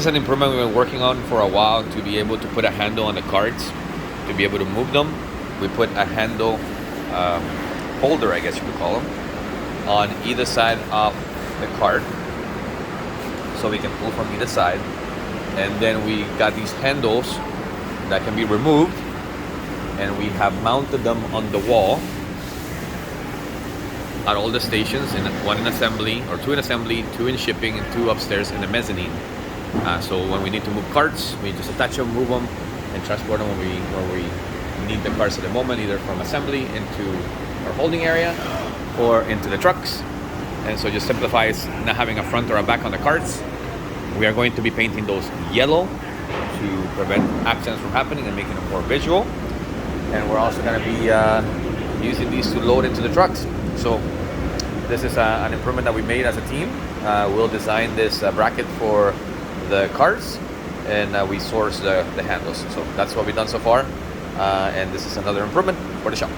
is an improvement we've been working on for a while, to be able to put a handle on the carts, to be able to move them. We put a handle holder, I guess you could call them, on either side of the cart, so we can pull from either side. And then we got these handles that can be removed, and we have mounted them on the wall at all the stations, one in assembly, or two in assembly, two in shipping, and two upstairs in the mezzanine. So when we need to move carts, we just attach them, move them, and transport them when we need the carts at the moment, either from assembly into our holding area or into the trucks. And so it just simplifies not having a front or a back on the carts. We are going to be painting those yellow to prevent accidents from happening and making them more visual. And we're also going to be using these to load into the trucks. So this is an improvement that we made as a team. We'll design this bracket for the carts, and we source the handles. So that's what we've done so far. And this is another improvement for the shop.